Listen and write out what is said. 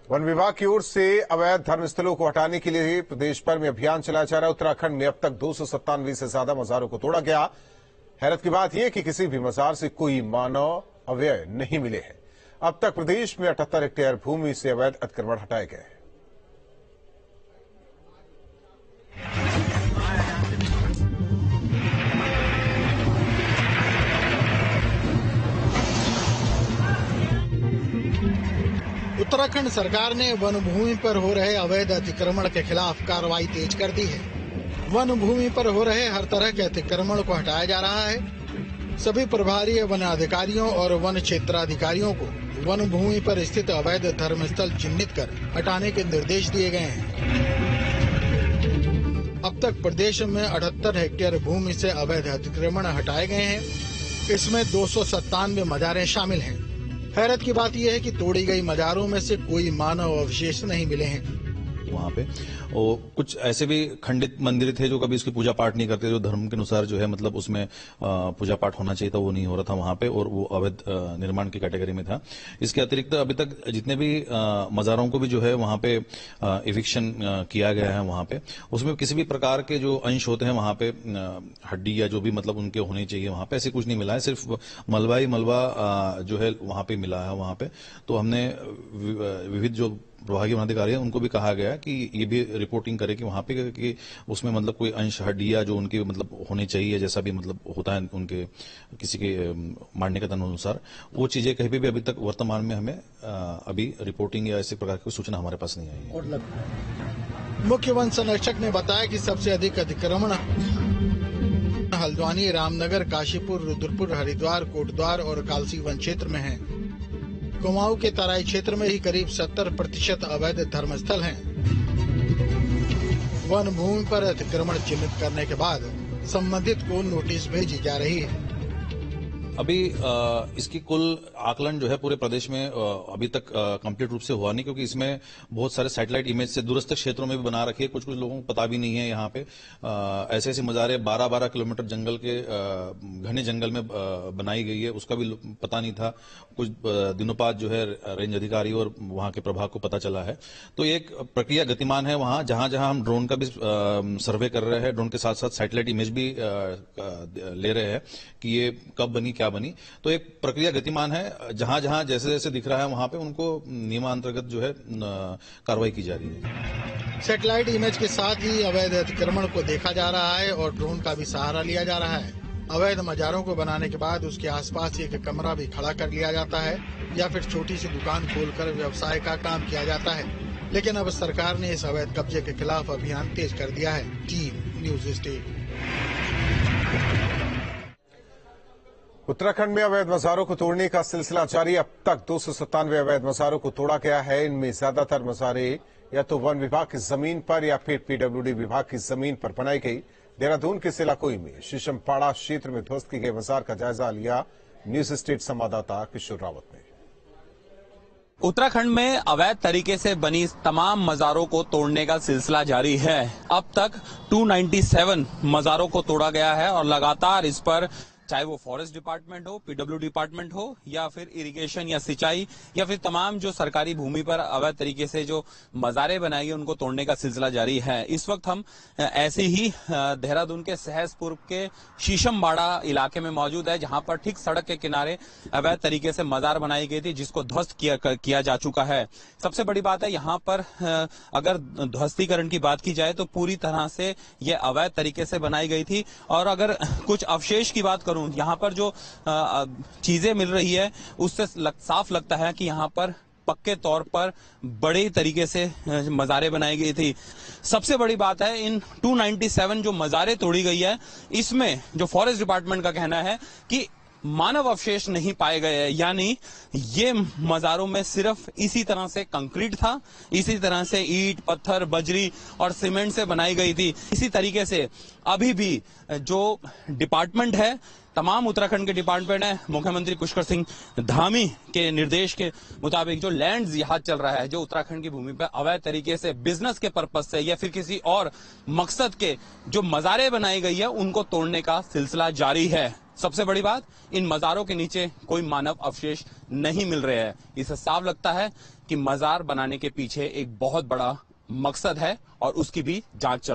One विभाग की ओर से अवैध धर्मस्थलों को हटाने के लिए प्रदेश भर में अभियान चलाया जा रहा है। उत्तराखंड में अब तक 297 से ज्यादा मजारों को तोड़ा गया। हैरत की बात यह कि किसी भी मजार से कोई मानव अवयव नहीं मिले हैं। अब तक प्रदेश में 78 हेक्टेयर भूमि से अवैध अतिक्रमण हटाए गए हैं। उत्तराखंड सरकार ने वन भूमि पर हो रहे अवैध अतिक्रमण के खिलाफ कार्रवाई तेज कर दी है। वन भूमि पर हो रहे हर तरह के अतिक्रमण को हटाया जा रहा है। सभी प्रभारी वन अधिकारियों और वन क्षेत्राधिकारियों को वन भूमि पर स्थित अवैध धर्मस्थल चिन्हित कर हटाने के निर्देश दिए गए हैं। अब तक प्रदेश में 78 हेक्टेयर भूमि से अवैध अतिक्रमण हटाए गए हैं। इसमें 297 मजारें शामिल हैं। हैरत की बात यह है कि तोड़ी गई मजारों में से कोई मानव अवशेष नहीं मिले हैं। वहाँ पे और कुछ ऐसे भी खंडित मंदिर थे जो कभी उसकी पूजा पाठ नहीं करते, जो धर्म के अनुसार जो है मतलब उसमें पूजा पाठ होना चाहिए था, वो नहीं हो रहा था वहाँ पे, और वो अवैध निर्माण की कैटेगरी में था। इसके अतिरिक्त अभी तक जितने भी मजारों को भी जो है वहाँ पे इविक्शन किया गया है, वहाँ पे उसमें किसी भी प्रकार के जो अंश होते हैं वहाँ पे हड्डी या जो भी मतलब उनके होने चाहिए वहाँ पे ऐसे कुछ नहीं मिला है। सिर्फ मलबा ही मलबा जो है वहाँ पे मिला है वहाँ पे। तो हमने विविध जो प्रभागीय वनाधिकारी है उनको भी कहा गया कि ये भी रिपोर्टिंग करे कि वहां पे कि उसमें मतलब कोई अंश हड्डियां जो उनके मतलब होने चाहिए, जैसा भी मतलब होता है उनके किसी के मानने के अनुसार, वो चीजें कहीं पे भी अभी तक वर्तमान में हमें अभी रिपोर्टिंग या ऐसे प्रकार की सूचना हमारे पास नहीं आई है। मुख्य वन संरक्षक ने बताया कि सबसे अधिक अतिक्रमण हल्द्वानी, रामनगर, काशीपुर, रुद्रपुर, हरिद्वार, कोटद्वार और कालसी वन क्षेत्र में है। कुमाऊं के तराई क्षेत्र में ही करीब 70% अवैध धर्मस्थल हैं। वन भूमि पर अतिक्रमण चिन्हित करने के बाद संबंधित को नोटिस भेजी जा रही है। अभी इसकी कुल आकलन जो है पूरे प्रदेश में अभी तक कंप्लीट रूप से हुआ नहीं, क्योंकि इसमें बहुत सारे सैटेलाइट इमेज से दूरस्थ क्षेत्रों में भी बना रखी है। कुछ लोगों को पता भी नहीं है। यहाँ पे ऐसे ऐसे मजारे 12-12 किलोमीटर जंगल के घने जंगल में बनाई गई है, उसका भी पता नहीं था। कुछ दिनों बाद जो है रेंज अधिकारी और वहां के प्रभाग को पता चला है। तो एक प्रक्रिया गतिमान है वहां, जहां जहां हम ड्रोन का भी सर्वे कर रहे हैं, ड्रोन के साथ साथ सैटेलाइट इमेज भी ले रहे हैं कि ये कब बनी क्या बनी। तो एक प्रक्रिया गतिमान है। जहां जहां जैसे जैसे दिख रहा है वहां पे उनको नियमांतर्गत जो है कार्रवाई की जा रही है। सैटेलाइट इमेज के साथ ही अवैध अतिक्रमण को देखा जा रहा है और ड्रोन का भी सहारा लिया जा रहा है। अवैध मजारों को बनाने के बाद उसके आसपास एक कमरा भी खड़ा कर लिया जाता है या फिर छोटी सी दुकान खोलकर व्यवसाय का काम किया जाता है। लेकिन अब सरकार ने इस अवैध कब्जे के खिलाफ अभियान तेज कर दिया है। Team news state. उत्तराखंड में अवैध मजारों को तोड़ने का सिलसिला जारी। अब तक 297 अवैध मजारों को तोड़ा गया है। इनमें ज्यादातर मजारे या तो वन विभाग की जमीन पर या फिर पीडब्ल्यूडी विभाग की जमीन पर बनाई गई। देहरादून के सिलाकोई में शीशमपाड़ा क्षेत्र में ध्वस्त की गई मजार का जायजा लिया न्यूज स्टेट संवाददाता किशोर रावत ने। उत्तराखंड में अवैध तरीके से बनी तमाम मजारों को तोड़ने का सिलसिला जारी है। अब तक 297 मजारों को तोड़ा गया है और लगातार इस पर चाहे वो फॉरेस्ट डिपार्टमेंट हो, पीडब्ल्यू डिपार्टमेंट हो या फिर इरिगेशन या सिंचाई या फिर तमाम जो सरकारी भूमि पर अवैध तरीके से जो मजारे बनाई गई उनको तोड़ने का सिलसिला जारी है। इस वक्त हम ऐसे ही देहरादून के सहसपुर के शीशमबाड़ा इलाके में मौजूद है, जहां पर ठीक सड़क के किनारे अवैध तरीके से मजार बनाई गई थी, जिसको ध्वस्त किया जा चुका है। सबसे बड़ी बात है यहाँ पर अगर ध्वस्तीकरण की बात की जाए तो पूरी तरह से ये अवैध तरीके से बनाई गई थी। और अगर कुछ अवशेष की बात करूं, यहाँ पर जो चीजें मिल रही है उससे साफ लगता है कि यहाँ पर पक्के तौर पर बड़े तरीके से मजारें बनाई गई थी। सबसे बड़ी बात है इन 297 जो मजारें तोड़ी गई है, इसमें जो फॉरेस्ट डिपार्टमेंट का कहना है कि मानव अवशेष नहीं पाए गए हैं। यानी ये मजारों में सिर्फ इसी तरह से कंक्रीट था, इसी तरह से ईंट, पत्थर, बजरी और सीमेंट से बनाई गई थी। इसी तरीके से अभी भी जो डिपार्टमेंट है, तमाम उत्तराखंड के डिपार्टमेंट है, मुख्यमंत्री पुष्कर सिंह धामी के निर्देश के मुताबिक जो लैंड जिहाद चल रहा है, जो उत्तराखंड की भूमि पर अवैध तरीके से बिजनेस के पर्पज से या फिर किसी और मकसद के जो मजारें बनाई गई है उनको तोड़ने का सिलसिला जारी है। सबसे बड़ी बात, इन मजारों के नीचे कोई मानव अवशेष नहीं मिल रहे हैं। इससे साफ लगता है कि मजार बनाने के पीछे एक बहुत बड़ा मकसद है और उसकी भी जांच चल